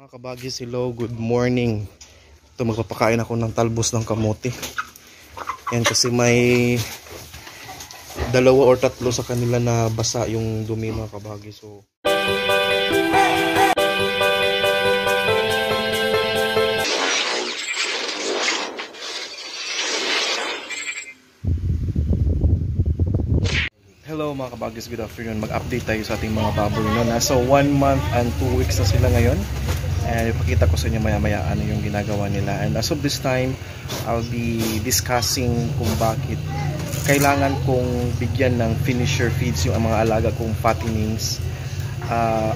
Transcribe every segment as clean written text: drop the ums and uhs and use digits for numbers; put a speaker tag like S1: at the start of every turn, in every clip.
S1: Mga kabagis, hello, good morning. Ito, magpapakain ako ng talbos ng kamote. Yan, kasi may dalawa or tatlo sa kanila na basa yung dumi, mga kabagis. So hello mga kabagis, good afternoon. Mag-update tayo sa ating mga baboy. No? Nasa 1 month and 2 weeks na sila ngayon. And ipakita ko sa inyo maya-maya ano yung ginagawa nila. And as of this time, I'll be discussing kung bakit kailangan kong bigyan ng finisher feeds yung mga alaga kong fattenings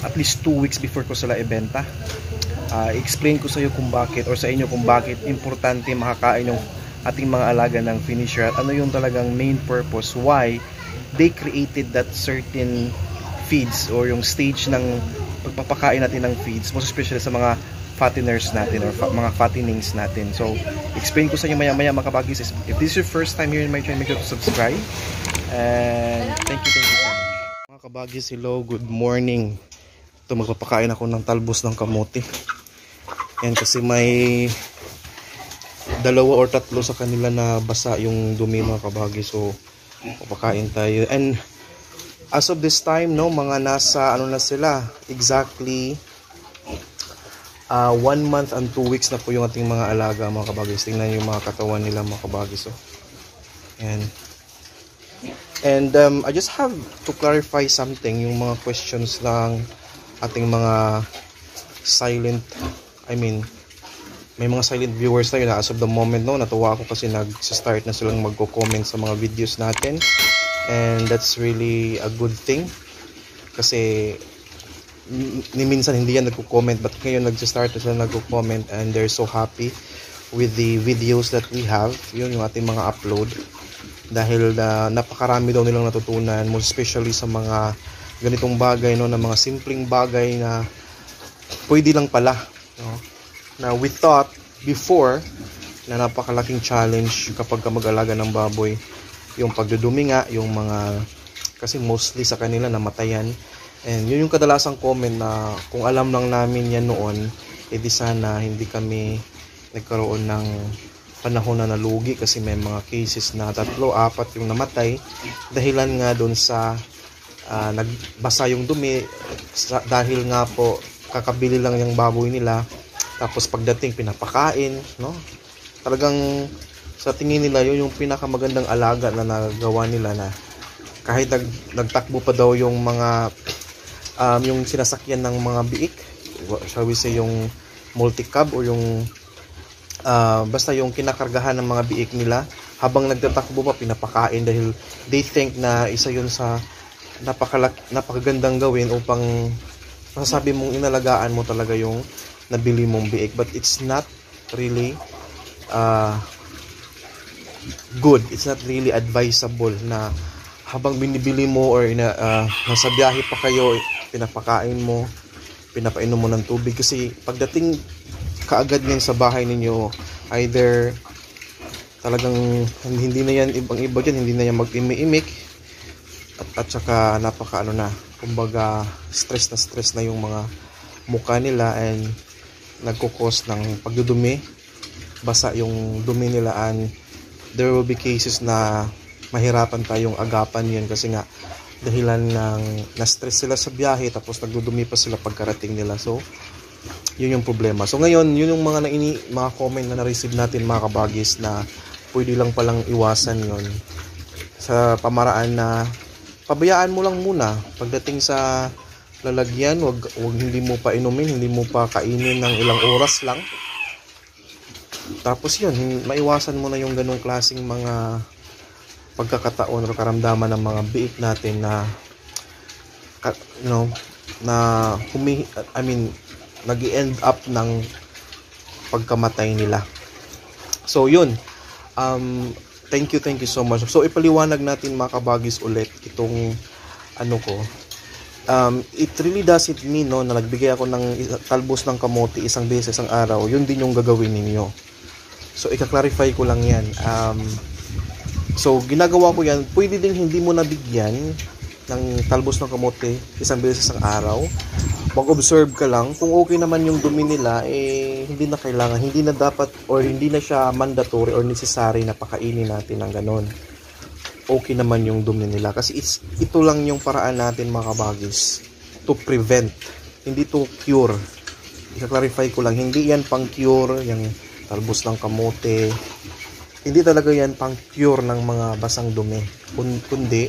S1: at least 2 weeks before ko sila ibenta. Explain ko sa iyo kung bakit, or sa inyo kung bakit importante makakain yung ating mga alaga ng finisher at ano yung talagang main purpose why they created that certain feeds or yung stage ng pagpapakain natin ng feeds, most especially sa mga fatteners natin or mga fattenings natin. So, explain ko sa inyo maya-maya mga kabagis. If this is your first time here in my channel, make sure to subscribe. And thank you so much. Mga kabagis, hello, good morning. Ito, magpapakain ako ng talbos ng kamote. Yan, kasi may dalawa or tatlo sa kanila na basa yung dumi, mga kabagis. So, papakain tayo. And as of this time, no, mga nasa ano na sila, exactly 1 month and 2 weeks na po yung ating mga alaga, mga kabagis. Tingnan yung mga katawan nila, mga kabagis. So, and I just have to clarify something, yung mga questions lang ating mga silent, may mga silent viewers tayo na as of the moment, no, natuwa ako kasi nag-start na silang magko-comment sa mga videos natin. And that's really a good thing kasi minsan hindi yan nagko-comment, but ngayon nag-start na sila nagko-comment and they're so happy with the videos that we have, yun yung ating mga upload, dahil napakarami daw nilang natutunan, most especially sa mga ganitong bagay, no, na mga simpleng bagay na pwede lang pala, no? Na we thought before na napakalaking challenge kapag mag-alaga ng baboy, yung pagdudumi nga, yung mga, kasi mostly sa kanila namatayan. And yun yung kadalasang comment na kung alam lang namin yan noon, edi sana hindi kami nagkaroon ng panahon na nalugi, kasi may mga cases na 3, 4 yung namatay dahilan nga doon sa nagbasa yung dumi, dahil nga po kakabili lang yung baboy nila, tapos pagdating pinapakain, no? Talagang sa tingin nila yun yung pinakamagandang alaga na nagawa nila, na kahit nagtakbo pa daw yung mga yung sinasakyan ng mga biik, shall we say yung multi-cab or yung basta yung kinakargahan ng mga biik nila, habang nagtatakbo pa pinapakain, dahil they think na isa yun sa napakagandang gawin upang masasabi mong inalagaan mo talaga yung nabili mong biik. But it's not really good, it's not really advisable na habang binibili mo or nasa biyahe pa kayo, pinapakain mo, pinapainom mo ng tubig, kasi pagdating kaagad ngayon sa bahay ninyo, either talagang hindi na yan, ibang-iba dyan, hindi na yan mag-imi-imik at saka kumbaga stress na yung mga mukha nila, and nagkukos ng pagdudumi, basa yung dumi nila, and there will be cases na mahirapan tayong agapan yun, kasi nga dahilan ng na-stress sila sa biyahe, tapos nagdudumi pa sila pagkarating nila. So yun yung problema. So ngayon, yun yung mga comment na na-receive natin, mga kabagis, na pwede lang palang iwasan yun sa pamaraan na pabayaan mo lang muna pagdating sa lalagyan, wag hindi mo pa inumin, hindi mo pa kainin ng ilang oras lang. Tapos yun, maiwasan mo na yung ganong klaseng mga pagkakataon o karamdaman ng mga biik natin na nag-end up ng pagkamatay nila. So yun, thank you so much. So ipaliwanag natin, mga kabagis, ulit itong it really doesn't mean, no, na nagbigay ako ng talbos ng kamote isang beses ang araw, yun din yung gagawin ninyo. So ika-clarify ko lang yan. So ginagawa ko yan, pwede din hindi mo nabigyan ng talbos ng kamote isang beses ang araw. mag-observe ka lang. Kung okay naman yung dumi nila, hindi na kailangan, hindi na dapat, or hindi na siya mandatory or necessary na pakainin natin ng ganon. Okay naman yung dumi nila. Kasi ito lang yung paraan natin mga kabagis to prevent, hindi to cure. I-clarify ko lang, hindi yan pang cure, yung talbos ng kamote. Hindi talaga yan pang cure ng mga basang dumi. Kundi,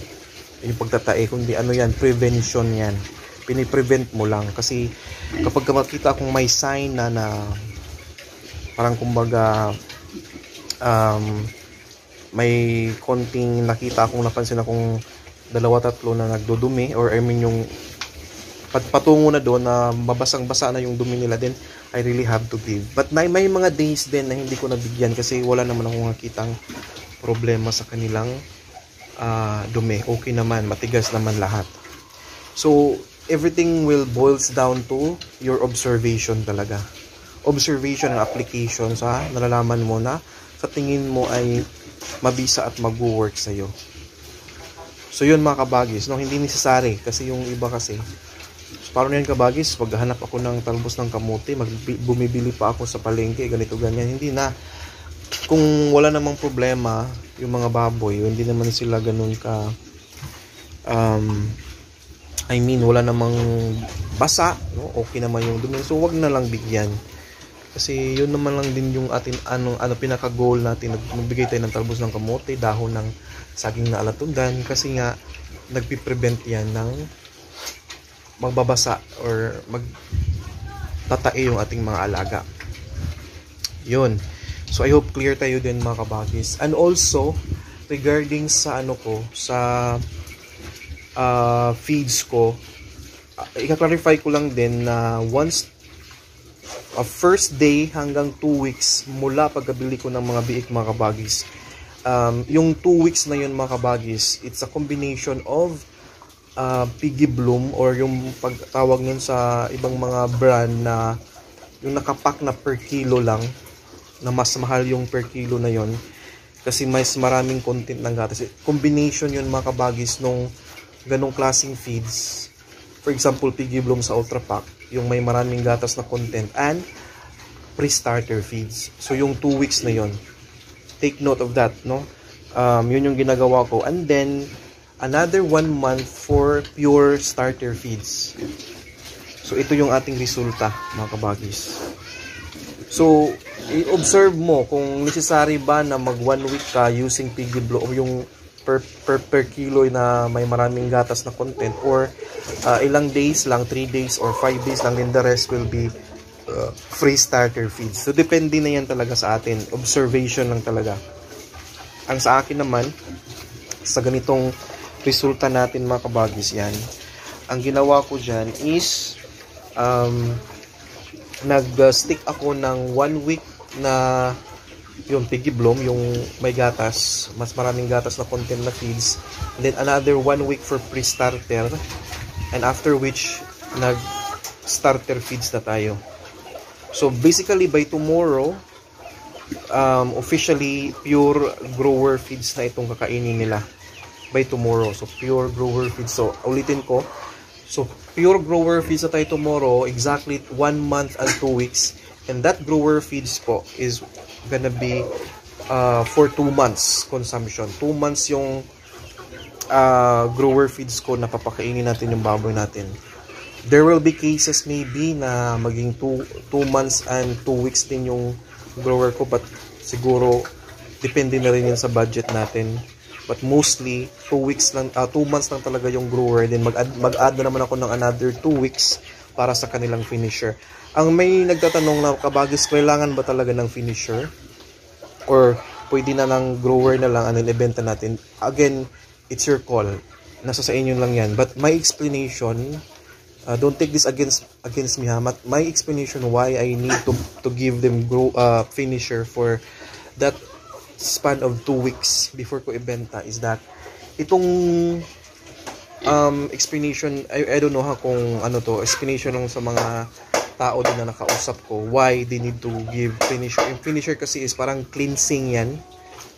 S1: yung pagtatae, kundi ano yan, prevention yan. Piniprevent mo lang. Kasi kapag makita kung may sign na parang kumbaga may konting nakita akong napansin akong 2-3 na nagdudumi, or I mean yung patungo na doon na mabasang-basa na yung dumi nila, then I really have to give. But may mga days din na hindi ko nabigyan kasi wala naman akong nakitang problema sa kanilang dumi. Okay naman, matigas naman lahat. So everything will boils down to your observation talaga. Observation and application sa nalalaman mo na sa tingin mo ay mabisa at mag-work sa'yo. So yun mga kabagis, no? Hindi necessary kasi yung iba kasi, so, paano yan kabagis? Paghanap ako ng talbos ng kamote, bumibili pa ako sa palengke, ganito ganyan. Hindi na. Kung wala namang problema yung mga baboy, hindi naman sila ganun ka I mean, wala namang basa, no? Okay naman yung dumi. So, wag na lang bigyan. Kasi yun naman lang din yung atin ano pinaka-goal natin, magbigay tayo ng talbos ng kamote, dahon ng saging na alatundan, kasi nga nagpi-prevent yan ng magbabasa or magtatae yung ating mga alaga. Yun. So, I hope clear tayo din mga kabagis. And also, regarding sa sa feeds ko, i-clarify ko lang din na once first day hanggang 2 weeks mula pagkabili ko ng mga biik mga kabagis, yung 2 weeks na yun mga kabagis, it's a combination of Piggy Bloom, or yung pagtawag nun sa ibang mga brand na yung nakapack na per kilo lang, na mas mahal yung per kilo na yon kasi mas maraming content ng gatas. Combination yun mga kabagis nung ganong klaseng feeds. For example, Piggy Bloom sa Ultra Pack, yung may maraming gatas na content, and pre-starter feeds. So yung 2 weeks na yon, take note of that, no? Yun yung ginagawa ko. And then another 1 month for pure starter feeds. So ito yung ating resulta mga kabagis. So i-observe mo kung necessary ba na mag 1 week ka using Piggy Bloom, yung per kilo na may maraming gatas na content, or ilang days lang, 3 days or 5 days lang, and the rest will be free starter feeds. So depende na yan talaga sa atin, observation lang talaga. Ang sa akin naman, sa ganitong resulta natin mga kabagis, yan, ang ginawa ko dyan is nag-stick ako ng 1 week na yung Piggy Bloom, yung may gatas, mas maraming gatas na content na feeds, and then another 1 week for pre-starter, and after which nag-starter feeds na tayo. So basically by tomorrow, officially pure grower feeds na itong kakainin nila by tomorrow. So pure grower feeds. So ulitin ko, so pure grower feeds na tayo tomorrow, exactly 1 month and 2 weeks, and that grower feeds po is gonna be for 2 months consumption. 2 months yung grower feeds ko na papakainin natin yung baboy natin. There will be cases maybe na maging 2 months and 2 weeks din yung grower ko, but siguro depende na rin yun sa budget natin. But mostly 2 weeks lang, 2 months lang talaga yung grower, then mag-add na naman ako ng another 2 weeks para sa kanilang finisher. Ang may nagtatanong na kabagis, kailangan ba talaga ng finisher? Or pwede na ng grower na lang, and ibenta natin? Again, it's your call. Nasa sa inyo lang yan. But my explanation, don't take this against me ha. My explanation why I need to give them finisher for that span of 2 weeks before ko ibenta is that itong explanation, I don't know ha kung ano to, explanation ng sa mga tao din na nakausap ko why they need to give finisher. Yung finisher kasi is parang cleansing yan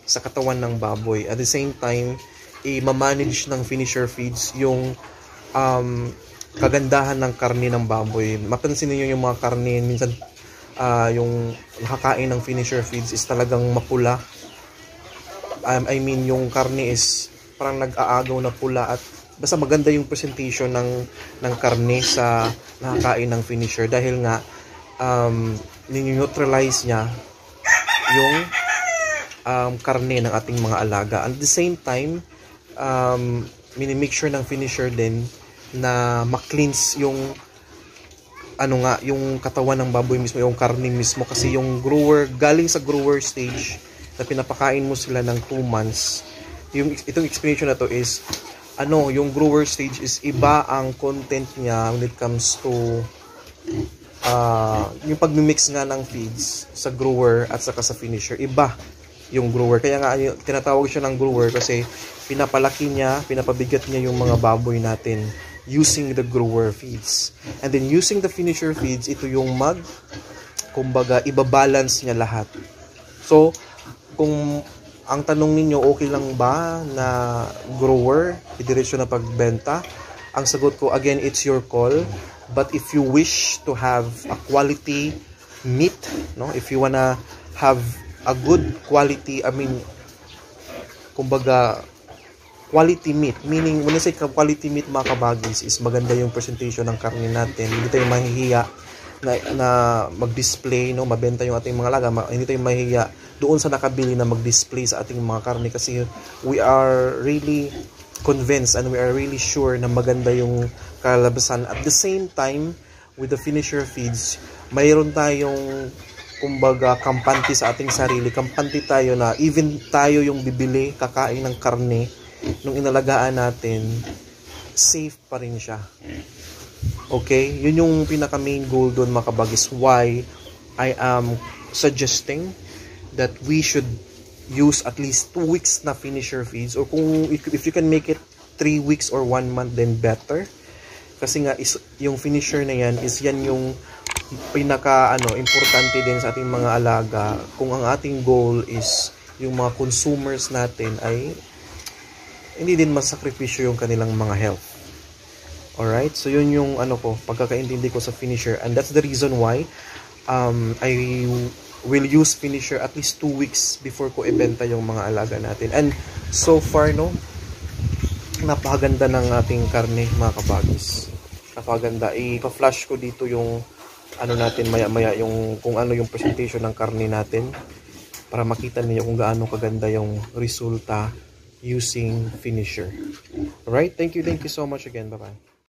S1: sa katawan ng baboy. At the same time, i-manage ng finisher feeds yung kagandahan ng karne ng baboy. Mapansin niyo yung mga karne, minsan yung nakakain ng finisher feeds is talagang mapula. I mean, yung karne is parang nag-aagaw na pula at basta maganda yung presentation ng karne sa nakakain ng finisher dahil nga ni-neutralize niya yung karne ng ating mga alaga. At the same time, minimake sure ng finisher din na ma-cleanse yung yung katawan ng baboy mismo, yung karne mismo, kasi yung grower, galing sa grower stage na pinapakain mo sila ng 2 months. Itong explanation na to is yung grower stage is iba ang content niya when it comes to yung pagmimix nga ng feeds sa grower at saka sa finisher. Iba yung grower, kaya nga tinatawag siya ng grower kasi pinapalaki niya, pinapabigat niya yung mga baboy natin using the grower feeds. And then using the finisher feeds, ito yung kumbaga ibabalance niya lahat. So kung ang tanong ninyo, okay lang ba na grower idiretso na pagbenta, ang sagot ko again, it's your call. But if you wish to have a quality meat, if you wanna have a good quality, kumbaga quality meat, meaning when I say quality meat mga kabagis, is maganda yung presentation ng karne natin, hindi tayo mahihiya na mag-display, mabenta yung ating mga alaga, hindi tayo mahihiya doon sa nakabili na mag-display sa ating mga karne, kasi we are really convinced and we are really sure na maganda yung kalabasan. At the same time, with the finisher feeds, mayroon tayong kumbaga kampante sa ating sarili, kampante tayo na even tayo yung bibili, kakain ng karne nung inalagaan natin, safe pa rin siya. Okay? Yun yung pinaka main goal doon mga kabagis, why I am suggesting that we should use at least 2 weeks na finisher feeds, or kung if you can make it 3 weeks or 1 month, then better. Kasi nga yung finisher na yan is yan yung pinaka importante din sa ating mga alaga, kung ang ating goal is yung mga consumers natin ay hindi din masakripisyo yung kanilang mga health. Alright, so yun yung pagkakaintindi ko sa finisher, and that's the reason why I will use finisher at least 2 weeks before ko ibenta yung mga alaga natin. And so far napakaganda ng ating karne mga kabagis. Napakaganda. Ipa-flash ko dito yung natin maya-maya, yung kung yung presentation ng karne natin para makita niyo kung gaano kaganda yung resulta using finisher. Alright, thank you so much again. Bye-bye.